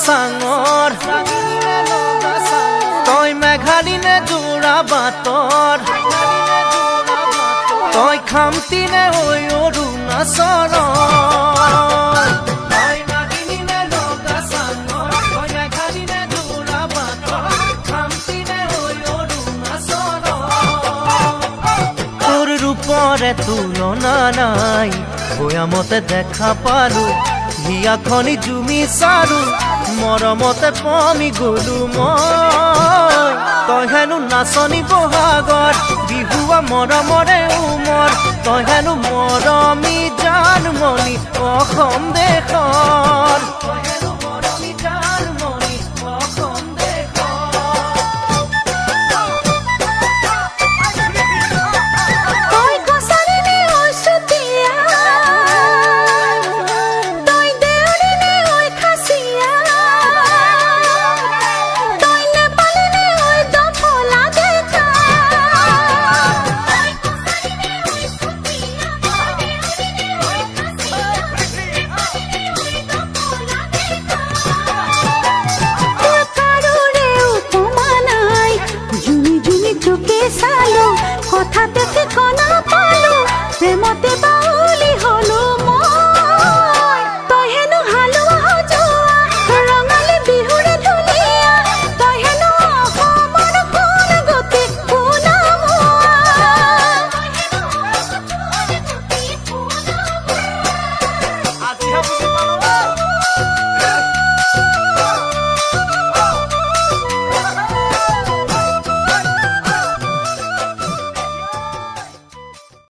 সাঙৰ তই মেঘালিনে জোড়া বাটৰ তই খামতিনে ওই অৰুণাচল তোৰ ৰূপৰে তুলনা নাই বয়ামতে দেখা পালো হিয়া খনি জুমি সাৰু মৰমতে পমি গলো মই তই হেনো নাচনি বহাগত বিহুৱা মৰমৰে উমৰ তই হেনো মৰমি জানমণি অসম দেশৰ কথাতে